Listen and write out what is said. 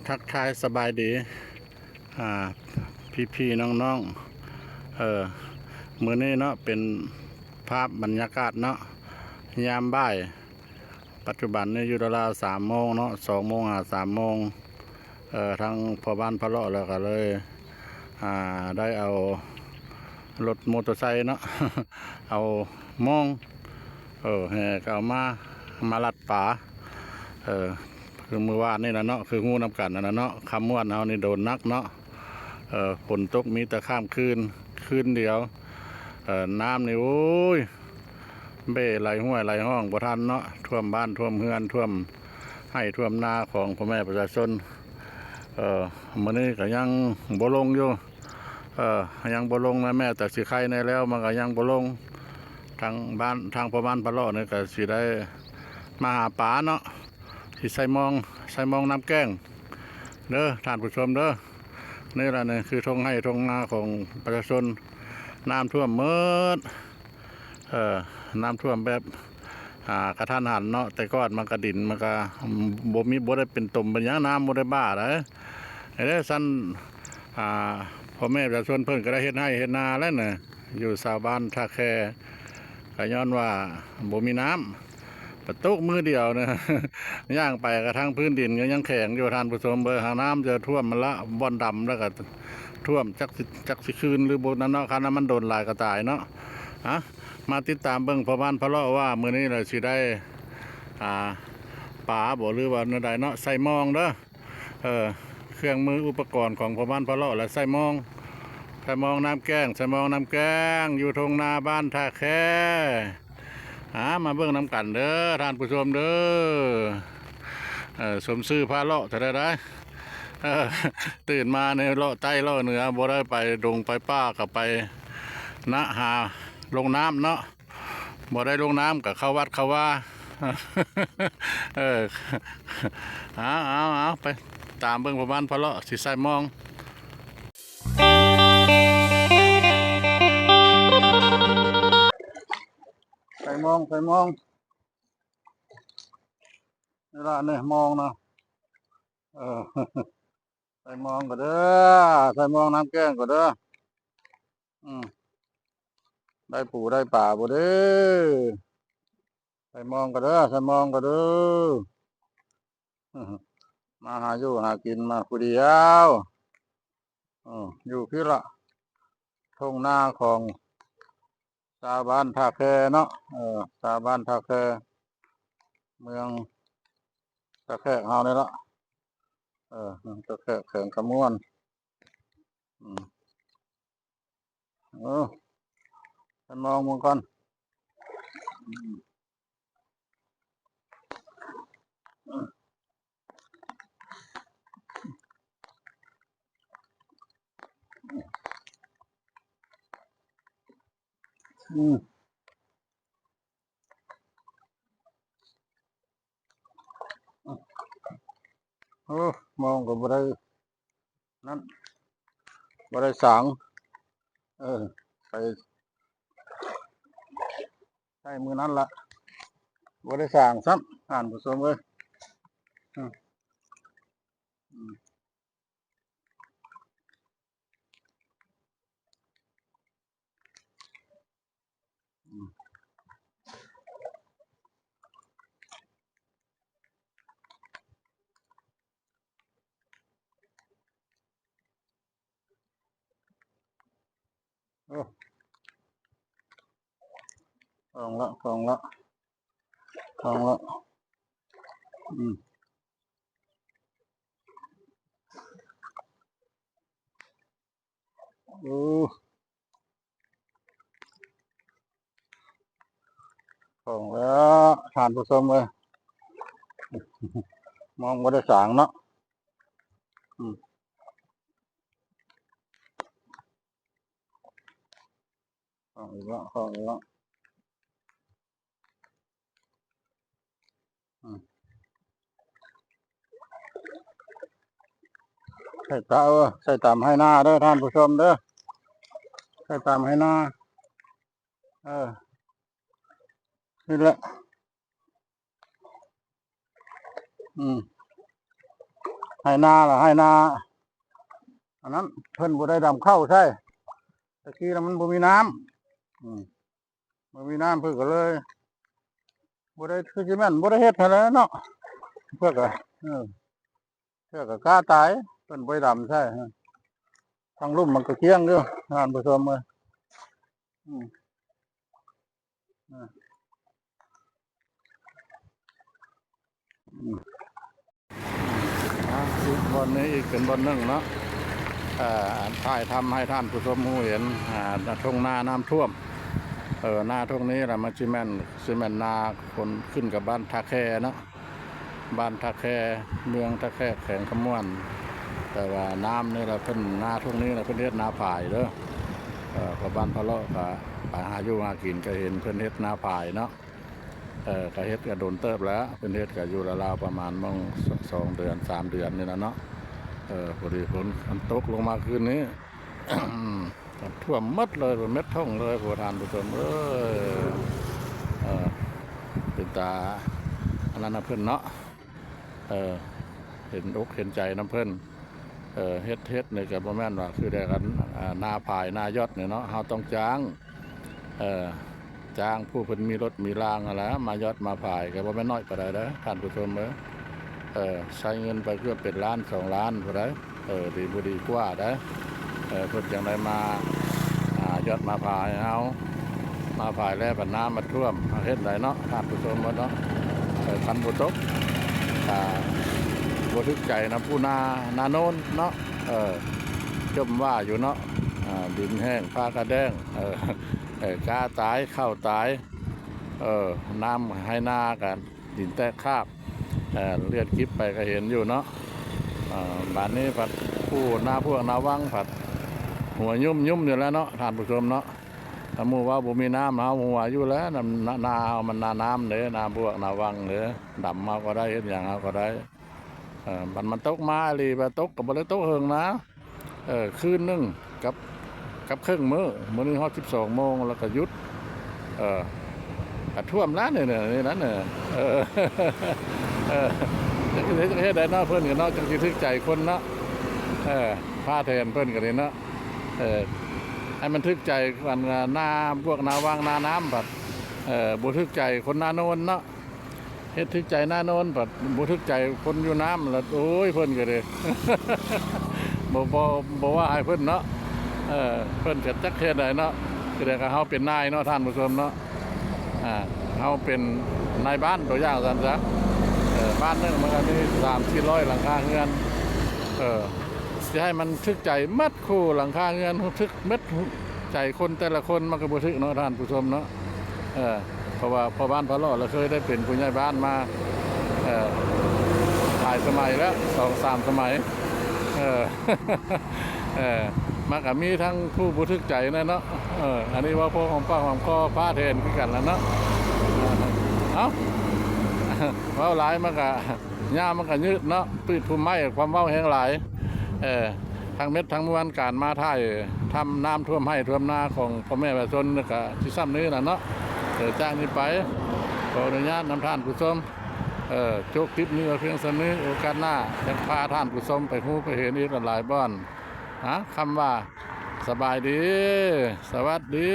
ทักทายสบายดีอ่าพี่น้องๆมื้อนี้เนาะเป็นภาพบรรยากาศเนาะยามบ่ายปัจจุบันนี่อยู่ราวๆ3 โมงเนาะ2 โมง3 โมงทั้งพ่อบ้านพ่อเลาะแล้วก็เลยได้เอารถมอเตอร์ไซค์เนาะเอามองแห่ก็เอามาลัดป่าเออคือมือวานนี่นะเนาะคืองูน้ำกันนะเนาะคำม่วนเอานี่โดนนักเนาะฝนตกมีแต่ข้ามคืนเดียวน้ำนี่โอ้ยเบ้ไหลห้วยไหลห้องบ่ทันเนาะท่วมบ้านท่วมเฮือนท่วมให้ท่วมนาของพ่อแม่ประชาชนมื้อนี้ก็ยังบ่ลงอยู่ยังบ่ลงนะแม่แต่สิไข่ในแล้วมันก็ยังบ่ลงทางบ้านทางพ่อบ้านพะเลาะนี่ก็สิได้มาหาปลาเนาะที่ใส่มองน้ำแกงเด้อท่านผู้ชมเด้อนี่แหละนี่คือทงให้ทงนาของประชาชนน้ำท่วมเมิดน้ำท่วมแบบกระทันหันเนาะแต่ก้อนมันกระดินมันก็บ่ได้เป็นตุ่มเป็นยังน้ำบ่ได้บ้าเลยไอ้เด้อสั้นพ่อแม่ประชาชนเพิ่นก็ได้เฮ็ดให้เฮ็ดนาแล้วน่ะอยู่ชาวบ้านท่าแคก็ย้อนว่าบ่มีน้ำประตูมือเดียวนะย่างไปกระทั่งพื้นดินก็ยังแข็งอยู่ท่านผู้ชมเบอร์หาน้ำจะท่วมมันละบ่อนดำแล้วก็ท่วมจักสิคืนหรือบนนั้นเนาะคันนั้นมันโดนหลายกระต่ายเนาะมาติดตามเบิ่งพ่อบ้านพะเลาะว่ามื้อนี้เราสิได้ป่าบ่หรือว่าเนื้อใดเนาะใส่มองเด้อเครื่องมืออุปกรณ์ของพ่อบ้านพะเลาะและใส่มองน้ำแกงใส่มองน้ำแกงอยู่ทงนาบ้านท่าแคมาเบิ่งน้ำกันเด้อท่านผู้ชมเด้อสมซื่อพาเลาะจะได้ตื่นมาในเลาะใต้เลาะเหนือบ่ได้ไปดงไปป้ากับไปหาลงน้ำเนาะบ่ได้ลงน้ำกับเข้าวัดเข้าว่าเอาไปตามเบิ่งประมาณพะเลาะสิใส่มองใส่มองนี่ละเนี่ยมองนะใส่มองก็เด้อใส่มองน้ำแกงก็เด้อได้ปูได้ป่าบ่เด้อใส่มองก็เด้อมาหาอยู่หากินมาผู้เดียวอยู่พี่ละทงนาของชาวบ้านท่าแคเนาะชาวบ้านท่าแคเมืองท่าแคเฮานี่ละท่าแคแข่งขมวนไปมองก่อนมองก็บ่ได้นั่นบ่ได้สางไปใช้มือนั้นละบ่ได้สางซ้ำอ่านผู้ชมเลยคลองละของแล้วทานผู้ชมเลยมองบ่ได้สางเนาะของอีกแล้วใส่ตามให้หน้าเด้อท่านผู้ชมเด้อใส่ตามให้หน้านี่แหละ ให้นาล่ะให้นาอันนั้นเพิ่นบ่ได้ดำเข้าใช่ตะกี้แล้วมันบ่มีน้ำบ่มีน้ำเพิ่นก็เลยบ่ได้คือสิแม่นบ่ได้เฮ็ดให้แล้วเนาะเพิ่นก็เพิ่นก็กล้าตายเพิ่นบ่ได้ดำใช่ทางลุ่มมันก็เคียงอยู่ท่านผู้ชมเอ้ยอีกบนนี้อีกเป็นบนหนึ่งเนาะถ่ายทำให้ท่านผู้ชมเห็นทุ่งนาน้ำท่วมหน้าทุ่งนี้แหละมันซีเมนต์นาคนขึ้นกับบ้านท่าแคเนาะบ้านท่าแคเมืองท่าแคแข็งขมวนแต่ว่าน้ำนี่เราเพิ่นนาทุ่งนี้เราเพิ่นเฮ็ดนาผายเด้อพอบ้านพะเลาะก็ไปหาอยู่หากินก็เห็นเพิ่นเฮ็ดนาผายเนาะก็เฮ็ดก็โดนเติบแล้วเพิ่นเฮ็ดก็อยู่ราวๆประมาณมั่ง2 เดือน 3 เดือนนี่นะเนาะพอดีฝนมันตกลงมาคืนนี้ ท่วมมัดเลยเป็นเม็ดท่องเลยผู้ทานผู้ชมเป็นตาอันนั้นนะเพื่อนเนาะเห็นอกเห็นใจน้ำเพื่อนเฮ็ดในกับพ่อแม่นว่าคือได้กันนาพายนายอดเนี่ยเนาะเราต้องจ้างผู้เพิ่นมีรถมีรางอะไรมายอดมาพายกับพ่อแม่น้อยไปได้เด้อท่านผู้ชมใช้เงินไปเพื่อเป็นล้าน2 ล้านผู้ใดดีบุดีกว่าได้เพิ่นจังได้มายอดมาพายเอามาพายแล้วบัดน้ำมาท่วมเฮ็ดได้เนาะท่านผู้ชมเนาะคันบ่ตกบ่ทึกใจนะผู้นาโน้นเนาะจมว่าอยู่เนาะดินแห้งฟ้ากระแดงกาตายข้าวตายน้ำให้นากันดินแตกคาบเลือดกิ๊บไปก็เห็นอยู่เนาะบ้านนี้ผัดผู้พวกนาวังผัดหัวยุ่มอยู่แล้วเนาะท่านผู้ชมเนาะถ้ามูว่าบ่มีน้ำเอาหัวอยู่แล้วนามันนาน้ำเด้นาพวกนาวังเด้ดำมาก็ได้เห็นอย่างเอาก็ได้มันตกมาลีไปตกกับบ่ได้ตกเฮิงนะคืนนึงกับครึ่งมื้อนี้ฮอด12 โมงแล้วก็หยุดกระท่วมแล้วเนี่ยนี่นั่นเนี่ยเฮ็ดได้เนาะเพิ่นก็เนาะจังสิทึกใจคนเนาะพาแทนเพิ่นก็ได้เนาะให้มันทึกใจกันหน้าพวกนาวังนาน้ำบัดบ่ทึกใจคนนาโนนเนาะเฮ็ดทึกใจนาโนนบัดบ่ทึกใจคนอยู่น้ำแล้วโอ้ยเพิ่นก็ได้ บ่ว่าให้เพิ่นเนาะเพิ่นก็จักเฮ็ดได้เนาะคือได้ก็เฮาเป็นนายเนาะท่านผู้ชมเนาะเฮาเป็นนายบ้านตัวอย่างซั่นซะบ้านนึงมันก็มี300-400หลังคาเรือนจะให้มันทึกใจมัดคู่หลังคาเรือนทึกมัดใจคนแต่ละคนมันก็บ่ทึกเนาะท่านผู้ชมเนาะเพราะว่าพอบ้านพะเลาะเราเคยได้เป็นผู้ใหญ่บ้านมาหลายสมัยแล้ว2-3 สมัยมันก็มีทั้งผู้บ่ทึกใจนะเนาะอันนี้ว่าพวกของป้าของพ่อพาแทนคือกันแล้วเนาะเอ้าเว้าหลายมันก็หญ้ามันก็ยืดเนาะพืชพุ่มไม้ความเว้าแห้งหลายทั้งเม็ดทั้งมวลการมาถ่ายทำน้ำท่วมให้ท่วมนาของพ่อแม่ประชาชนก็สิซ้ำนี้น่ะเนาะจากนี้ไปขออนุญาตนำท่านผู้ชมจบคลิปนี้เพียงเท่านี้โอกาสหน้าจะพาท่านผู้ชมไปฮู้ไปเห็นอีกหลายบ่อนคำว่าสบายดีสวัสดี